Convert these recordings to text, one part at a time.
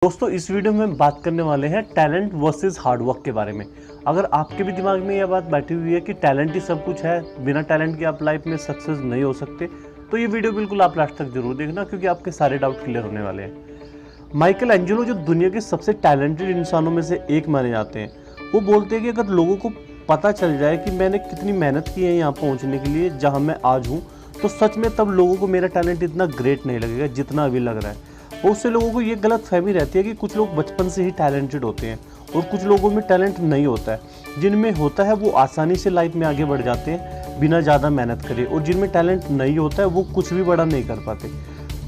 दोस्तों इस वीडियो में हम बात करने वाले हैं टैलेंट वर्सेस हार्डवर्क के बारे में। अगर आपके भी दिमाग में यह बात बैठी हुई है कि टैलेंट ही सब कुछ है, बिना टैलेंट के आप लाइफ में सक्सेस नहीं हो सकते, तो ये वीडियो बिल्कुल आप लास्ट तक जरूर देखना, क्योंकि आपके सारे डाउट क्लियर होने वाले हैं। माइकल एंजेलो जो दुनिया के सबसे टैलेंटेड इंसानों में से एक माने जाते हैं, वो बोलते हैं कि अगर लोगों को पता चल जाए कि मैंने कितनी मेहनत की है यहाँ पहुँचने के लिए जहाँ मैं आज हूँ, तो सच में तब लोगों को मेरा टैलेंट इतना ग्रेट नहीं लगेगा जितना अभी लग रहा है। बहुत से लोगों को ये गलत फहमी रहती है कि कुछ लोग बचपन से ही टैलेंटेड होते हैं और कुछ लोगों में टैलेंट नहीं होता है। जिनमें होता है वो आसानी से लाइफ में आगे बढ़ जाते हैं बिना ज़्यादा मेहनत करे, और जिनमें टैलेंट नहीं होता है वो कुछ भी बड़ा नहीं कर पाते।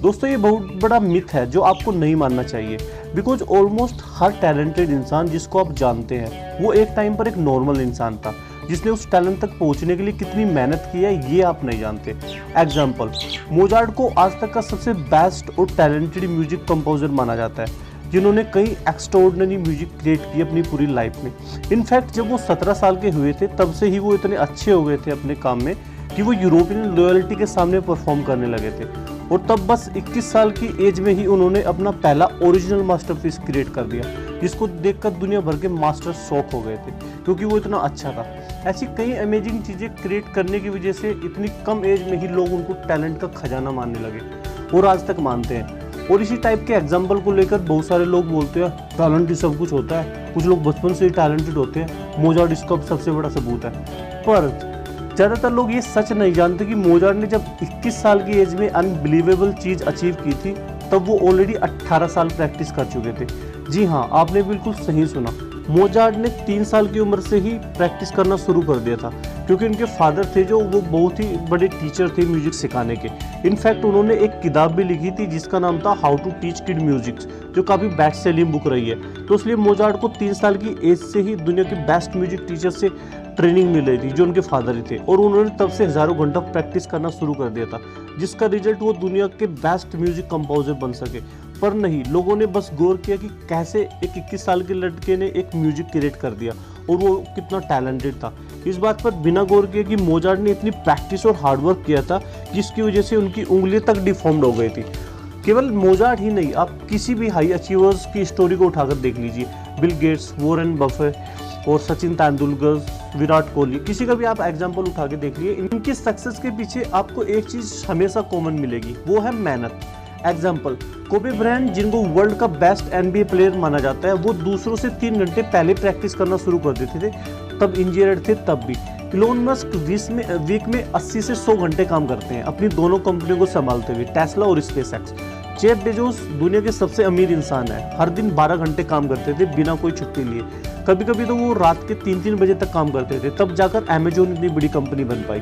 दोस्तों ये बहुत बड़ा मिथ है जो आपको नहीं मानना चाहिए, बिकॉज ऑलमोस्ट हर टैलेंटेड इंसान जिसको आप जानते हैं वो एक टाइम पर एक नॉर्मल इंसान था जिसने उस टैलेंट तक पहुंचने के लिए कितनी मेहनत की है ये आप नहीं जानते। एग्जाम्पल, मोजार्ट को आज तक का सबसे बेस्ट और टैलेंटेड म्यूजिक कंपोजर माना जाता है, जिन्होंने कई एक्स्ट्राऑर्डिनरी म्यूजिक क्रिएट की अपनी पूरी लाइफ में। इनफैक्ट जब वो 17 साल के हुए थे तब से ही वो इतने अच्छे हो गए थे अपने काम में कि वो यूरोपियन रॉयल्टी के सामने परफॉर्म करने लगे थे, और तब बस 21 साल की एज में ही उन्होंने अपना पहला ओरिजिनल मास्टरपीस क्रिएट कर दिया, जिसको देखकर दुनिया भर के मास्टर शॉक हो गए थे क्योंकि वो इतना अच्छा था। ऐसी कई अमेजिंग चीज़ें क्रिएट करने की वजह से इतनी कम एज में ही लोग उनको टैलेंट का खजाना मानने लगे और आज तक मानते हैं। और इसी टाइप के एग्जाम्पल को लेकर बहुत सारे लोग बोलते हैं टैलेंट ही सब कुछ होता है, कुछ लोग बचपन से ही टैलेंटेड होते हैं, मोजार्ट इसका सबसे बड़ा सबूत है। पर ज़्यादातर लोग ये सच नहीं जानते कि मोजार्ट ने जब 21 साल की एज में अनबिलीवेबल चीज़ अचीव की थी तब वो ऑलरेडी 18 साल प्रैक्टिस कर चुके थे। जी हाँ, आपने बिल्कुल सही सुना, मोजार्ट ने 3 साल की उम्र से ही प्रैक्टिस करना शुरू कर दिया था, क्योंकि उनके फादर थे जो वो बहुत ही बड़े टीचर थे म्यूजिक सिखाने के। इनफैक्ट उन्होंने एक किताब भी लिखी थी जिसका नाम था how to teach kid music, जो काफ़ी बेस्ट सेलिंग बुक रही है। तो इसलिए मोजार्ट को 3 साल की एज से ही दुनिया के बेस्ट म्यूजिक टीचर से ट्रेनिंग मिल रही थी, जो उनके फादर ही थे, और उन्होंने तब से हज़ारों घंटा प्रैक्टिस करना शुरू कर दिया था, जिसका रिजल्ट वो दुनिया के बेस्ट म्यूजिक कंपोजर बन सके। पर नहीं, लोगों ने बस गौर किया कि कैसे एक 21 साल के लड़के ने एक म्यूजिक क्रिएट कर दिया और वो कितना टैलेंटेड था। इस बात पर बिना गौर किए कि मोजार्ट ने इतनी प्रैक्टिस और हार्डवर्क किया था जिसकी वजह से उनकी उंगलियां तक डिफॉर्म्ड हो गई थी। केवल मोजार्ट ही नहीं, आप किसी भी हाई अचीवर्स की स्टोरी को उठाकर देख लीजिए, बिल गेट्स, वॉरेन बफेट और सचिन तेंदुलकर, विराट कोहली, किसी का भी आप एग्जाम्पल उठा के देख लिए, इनकी सक्सेस के पीछे आपको एक चीज़ हमेशा कॉमन मिलेगी, वो है मेहनत। एग्जाम्पल, कोबे ब्रायंट, जिनको वर्ल्ड का बेस्ट NBA प्लेयर माना जाता है, वो दूसरों से 3 घंटे पहले प्रैक्टिस करना शुरू कर देते थे, तब इंजर्ड थे तब भी। इलोन मस्क वीक में 80 से 100 घंटे काम करते हैं अपनी दोनों कंपनियों को संभालते हुए, टेस्ला और स्पेसएक्स। जेफ बेजोस दुनिया के सबसे अमीर इंसान है, हर दिन 12 घंटे काम करते थे बिना कोई छुट्टी लिए। कभी कभी तो वो रात के 3-3 बजे तक काम करते थे, तब जाकर अमेजोन इतनी बड़ी कंपनी बन पाई।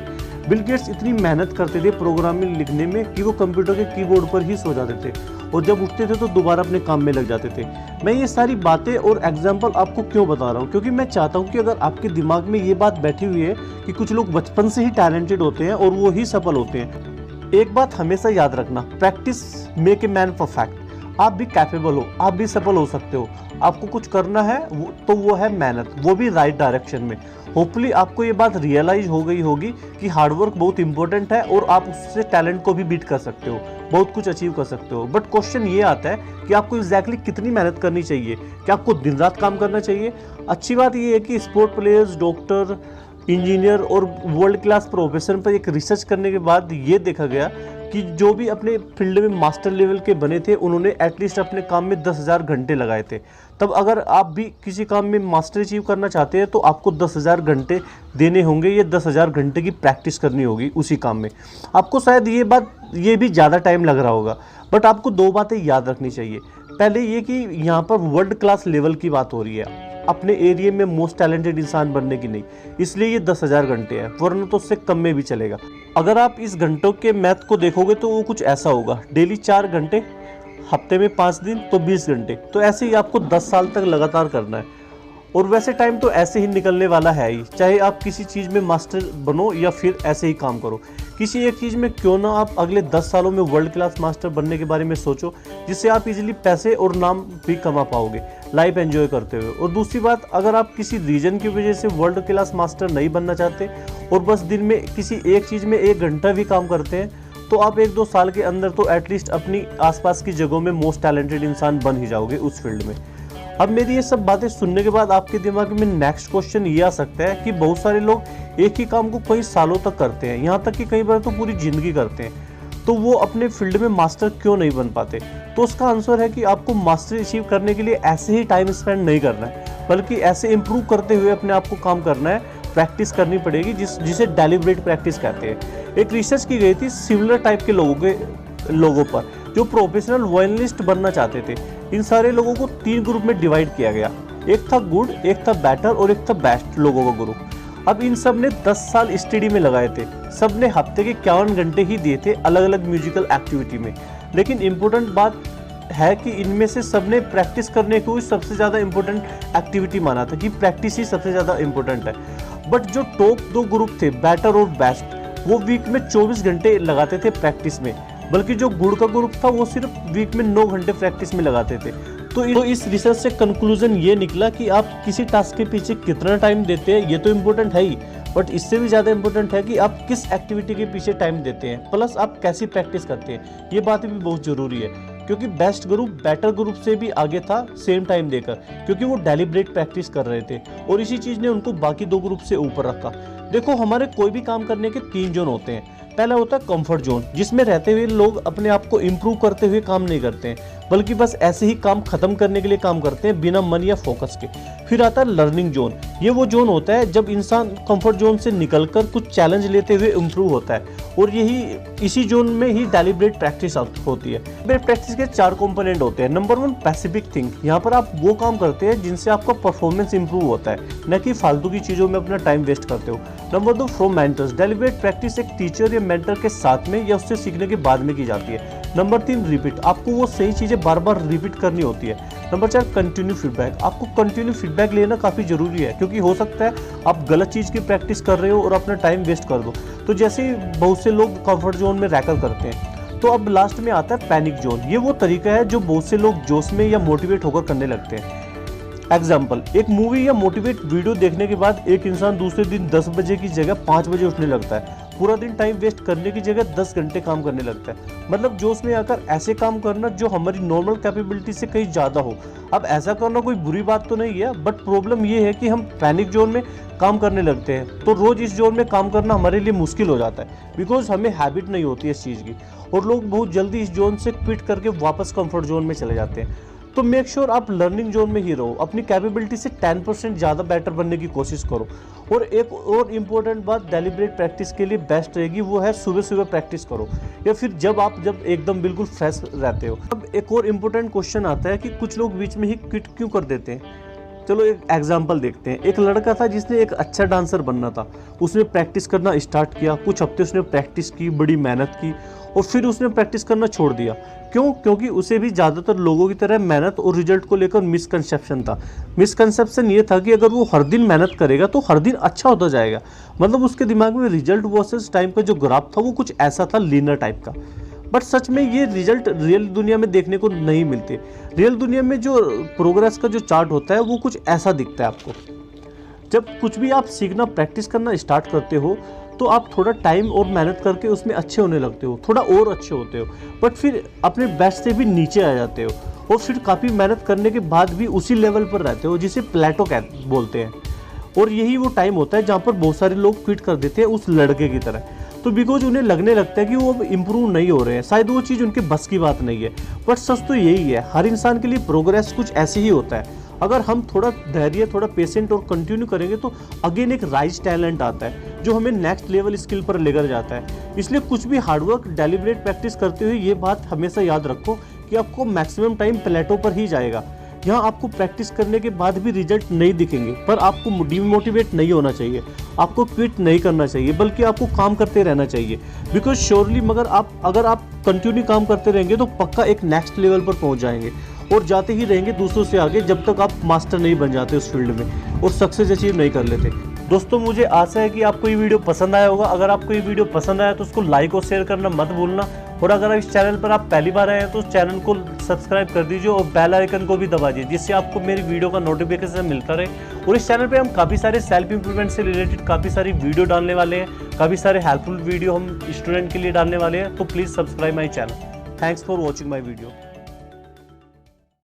बिल गेट्स इतनी मेहनत करते थे प्रोग्रामिंग लिखने में कि वो कंप्यूटर के कीबोर्ड पर ही सो जाते थे, और जब उठते थे तो दोबारा अपने काम में लग जाते थे। मैं ये सारी बातें और एग्जाम्पल आपको क्यों बता रहा हूँ, क्योंकि मैं चाहता हूँ कि अगर आपके दिमाग में ये बात बैठी हुई है कि कुछ लोग बचपन से ही टैलेंटेड होते हैं और वो ही सफल होते हैं, एक बात हमेशा याद रखना, practice make a man perfect. आप भी कैपेबल हो, आप भी सफल हो सकते हो। आपको कुछ करना है तो वो है मेहनत, वो भी राइट डायरेक्शन में। होपफुली आपको ये बात रियलाइज हो गई होगी कि हार्डवर्क बहुत इंपॉर्टेंट है और आप उससे टैलेंट को भी बीट कर सकते हो, बहुत कुछ अचीव कर सकते हो। बट क्वेश्चन ये आता है कि आपको एग्जैक्टली कितनी मेहनत करनी चाहिए, क्या आपको दिन रात काम करना चाहिए? अच्छी बात ये है कि स्पोर्ट प्लेयर्स, डॉक्टर, इंजीनियर और वर्ल्ड क्लास प्रोफेसर पर एक रिसर्च करने के बाद ये देखा गया कि जो भी अपने फील्ड में मास्टर लेवल के बने थे उन्होंने एटलीस्ट अपने काम में 10,000 घंटे लगाए थे। तब अगर आप भी किसी काम में मास्टर अचीव करना चाहते हैं तो आपको 10,000 घंटे देने होंगे, ये 10,000 घंटे की प्रैक्टिस करनी होगी उसी काम में। आपको शायद ये भी ज़्यादा टाइम लग रहा होगा, बट आपको 2 बातें याद रखनी चाहिए। पहले ये कि यहाँ पर वर्ल्ड क्लास लेवल की बात हो रही है, अपने एरिया में मोस्ट टैलेंटेड इंसान बनने की नहीं, इसलिए ये 10,000 घंटे है, वरना तो उससे कम में भी चलेगा। अगर आप इस घंटों के मैथ को देखोगे तो वो कुछ ऐसा होगा, डेली 4 घंटे, हफ्ते में 5 दिन तो 20 घंटे, तो ऐसे ही आपको 10 साल तक लगातार करना है। और वैसे टाइम तो ऐसे ही निकलने वाला है ही, चाहे आप किसी चीज़ में मास्टर बनो या फिर ऐसे ही काम करो। किसी एक चीज़ में क्यों ना आप अगले 10 सालों में वर्ल्ड क्लास मास्टर बनने के बारे में सोचो, जिससे आप इजीली पैसे और नाम भी कमा पाओगे लाइफ एंजॉय करते हुए। और दूसरी बात, अगर आप किसी रीजन की वजह से वर्ल्ड क्लास मास्टर नहीं बनना चाहते और बस दिन में किसी एक चीज़ में 1 घंटा भी काम करते हैं, तो आप 1-2 साल के अंदर तो एटलीस्ट अपनी आसपास की जगहों में मोस्ट टैलेंटेड इंसान बन ही जाओगे उस फील्ड में। अब मेरी ये सब बातें सुनने के बाद आपके दिमाग में नेक्स्ट क्वेश्चन ये आ सकता है कि बहुत सारे लोग एक ही काम को कई सालों तक करते हैं, यहाँ तक कि कई बार तो पूरी जिंदगी करते हैं, तो वो अपने फील्ड में मास्टर क्यों नहीं बन पाते? तो उसका आंसर है कि आपको मास्टरी अचीव करने के लिए ऐसे ही टाइम स्पेंड नहीं करना है, बल्कि ऐसे इम्प्रूव करते हुए अपने आप को काम करना है, प्रैक्टिस करनी पड़ेगी, जिसे डेलिब्रेट प्रैक्टिस कहते हैं। एक रिसर्च की गई थी सिमिलर टाइप के लोगों पर जो प्रोफेशनल वायलिनिस्ट बनना चाहते थे। इन सारे लोगों को 3 ग्रुप में डिवाइड किया गया, एक था गुड, एक था बेटर और एक था बेस्ट लोगों का ग्रुप। अब इन सब ने 10 साल स्टडी में लगाए थे, सब ने हफ्ते के 51 घंटे ही दिए थे अलग अलग म्यूजिकल एक्टिविटी में। लेकिन इम्पोर्टेंट बात है कि इनमें से सब ने प्रैक्टिस करने को ही सबसे ज़्यादा इम्पोर्टेंट एक्टिविटी माना था कि प्रैक्टिस ही सबसे ज़्यादा इम्पोर्टेंट है। बट जो टॉप 2 ग्रुप थे बेटर और बेस्ट, वो वीक में 24 घंटे लगाते थे प्रैक्टिस में, बल्कि जो गुड का ग्रुप था वो सिर्फ वीक में 9 घंटे प्रैक्टिस में लगाते थे। तो इस रिसर्च से कंक्लूजन ये निकला कि आप किसी टास्क के पीछे कितना टाइम देते हैं ये तो इम्पोर्टेंट है ही, बट इससे भी ज़्यादा इम्पोर्टेंट है कि आप किस एक्टिविटी के पीछे टाइम देते हैं, प्लस आप कैसी प्रैक्टिस करते हैं। ये बात भी बहुत ज़रूरी है, क्योंकि बेस्ट ग्रुप बेटर ग्रुप से भी आगे था सेम टाइम देकर, क्योंकि वो डेलिब्रेट प्रैक्टिस कर रहे थे और इसी चीज़ ने उनको बाकी 2 ग्रुप से ऊपर रखा। देखो, हमारे कोई भी काम करने के 3 जोन होते हैं। पहला होता है कंफर्ट जोन, जिसमें रहते हुए लोग अपने आप को इम्प्रूव करते हुए काम नहीं करते हैं, बल्कि बस ऐसे ही काम खत्म करने के लिए काम करते हैं बिना मन या फोकस के। फिर आता है लर्निंग जोन। ये वो जोन होता है जब इंसान कंफर्ट जोन से निकलकर कुछ चैलेंज लेते हुए इम्प्रूव होता है, और इसी जोन में ही डेलिब्रेट प्रैक्टिस होती है। डेलिब्रेट प्रैक्टिस के 4 कंपोनेंट होते हैं। Number 1 specific thing. यहाँ पर आप वो काम करते हैं जिनसे आपका परफॉर्मेंस इंप्रूव होता है, न कि फालतू की चीज़ों में अपना टाइम वेस्ट करते हो। Number 2 from mentors. Deliberate practice एक टीचर या मेंटर के साथ में या उससे सीखने के बाद में की जाती है। Number 3 repeat. आपको वो सही चीज़ें बार बार रिपीट करनी होती है। Number 4 continue feedback. आपको कंटिन्यू फीडबैक लेना काफ़ी ज़रूरी है, क्योंकि हो सकता है आप गलत चीज़ की प्रैक्टिस कर रहे हो और अपना टाइम वेस्ट कर दो। तो जैसे ही बहुत से लोग कंफर्ट जोन में रहकर करते हैं। तो अब लास्ट में आता है पैनिक जोन। ये वो तरीका है जो बहुत से लोग जोश में या मोटिवेट होकर करने लगते हैं। एग्जाम्पल, एक मूवी या मोटिवेट वीडियो देखने के बाद एक इंसान दूसरे दिन 10 बजे की जगह 5 बजे उठने लगता है। पूरा दिन टाइम वेस्ट करने की जगह 10 घंटे काम करने लगता है। मतलब जोश में आकर ऐसे काम करना जो हमारी नॉर्मल कैपेबिलिटी से कहीं ज़्यादा हो। अब ऐसा करना कोई बुरी बात तो नहीं है, बट प्रॉब्लम ये है कि हम पैनिक जोन में काम करने लगते हैं, तो रोज़ इस जोन में काम करना हमारे लिए मुश्किल हो जाता है, बिकॉज हमें हैबिट नहीं होती है इस चीज़ की, और लोग बहुत जल्दी इस जोन से क्विट करके वापस कंफर्ट जोन में चले जाते हैं। तो मेक श्योर आप लर्निंग जोन में ही रहो, अपनी कैपेबिलिटी से 10% ज़्यादा बेटर बनने की कोशिश करो। और एक और इम्पोर्टेंट बात डेलिब्रेट प्रैक्टिस के लिए बेस्ट रहेगी, वो है सुबह सुबह प्रैक्टिस करो, या फिर जब एकदम बिल्कुल फ्रेश रहते हो। अब एक और इम्पोर्टेंट क्वेश्चन आता है कि कुछ लोग बीच में ही क्विट क्यों कर देते हैं। चलो एक एग्जाम्पल देखते हैं। एक लड़का था जिसने एक अच्छा डांसर बनना था। उसने प्रैक्टिस करना स्टार्ट किया, कुछ हफ्ते उसने प्रैक्टिस की, बड़ी मेहनत की, और फिर उसने प्रैक्टिस करना छोड़ दिया। क्यों? क्योंकि उसे भी ज़्यादातर लोगों की तरह मेहनत और रिजल्ट को लेकर मिसकंसेप्शन था। मिसकंसेप्शन ये था कि अगर वो हर दिन मेहनत करेगा तो हर दिन अच्छा होता जाएगा। मतलब उसके दिमाग में रिजल्ट वर्सेस टाइम का जो ग्राफ था वो कुछ ऐसा था, लीनर टाइप का। बट सच में ये रिजल्ट रियल दुनिया में देखने को नहीं मिलते। रियल दुनिया में जो प्रोग्रेस का जो चार्ट होता है वो कुछ ऐसा दिखता है आपको। जब कुछ भी आप सीखना प्रैक्टिस करना स्टार्ट करते हो तो आप थोड़ा टाइम और मेहनत करके उसमें अच्छे होने लगते हो, थोड़ा और अच्छे होते हो, बट फिर अपने बेस्ट से भी नीचे आ जाते हो, और फिर काफ़ी मेहनत करने के बाद भी उसी लेवल पर रहते हो, जिसे प्लेटो बोलते हैं। और यही वो टाइम होता है जहाँ पर बहुत सारे लोग क्विट कर देते हैं उस लड़के की तरह। तो बिकॉज उन्हें लगने लगता है कि वो अब इम्प्रूव नहीं हो रहे हैं, शायद वो चीज़ उनके बस की बात नहीं है। बट सच तो यही है, हर इंसान के लिए प्रोग्रेस कुछ ऐसे ही होता है। अगर हम थोड़ा धैर्य, थोड़ा पेशेंट और कंटिन्यू करेंगे तो अगेन एक राइज टैलेंट आता है जो हमें नेक्स्ट लेवल स्किल पर लेकर जाता है। इसलिए कुछ भी हार्डवर्क, डेलिब्रेट प्रैक्टिस करते हुए ये बात हमेशा याद रखो कि आपको मैक्सिमम टाइम प्लेटो पर ही जाएगा। यहाँ आपको प्रैक्टिस करने के बाद भी रिजल्ट नहीं दिखेंगे, पर आपको डिमोटिवेट नहीं होना चाहिए, आपको क्विट नहीं करना चाहिए, बल्कि आपको काम करते रहना चाहिए। बिकॉज श्योरली अगर आप कंटिन्यू काम करते रहेंगे तो पक्का एक नेक्स्ट लेवल पर पहुँच जाएंगे, और जाते ही रहेंगे दूसरों से आगे, जब तक आप मास्टर नहीं बन जाते उस फील्ड में और सक्सेस अचीव नहीं कर लेते। दोस्तों, मुझे आशा है कि आपको ये वीडियो पसंद आया होगा। अगर आपको ये वीडियो पसंद आया तो उसको लाइक और शेयर करना मत भूलना, और अगर इस चैनल पर आप पहली बार आए हैं तो चैनल को सब्सक्राइब कर दीजिए और बेल आइकन को भी दबा दीजिए, जिससे आपको मेरी वीडियो का नोटिफिकेशन मिलता रहे। और इस चैनल पे हम काफ़ी सारे सेल्फ इंप्रूवमेंट से रिलेटेड काफ़ी सारी वीडियो डालने वाले हैं, काफ़ी सारे हेल्पफुल वीडियो हम स्टूडेंट के लिए डालने वाले हैं। तो please subscribe my channel. Thanks for watching my video.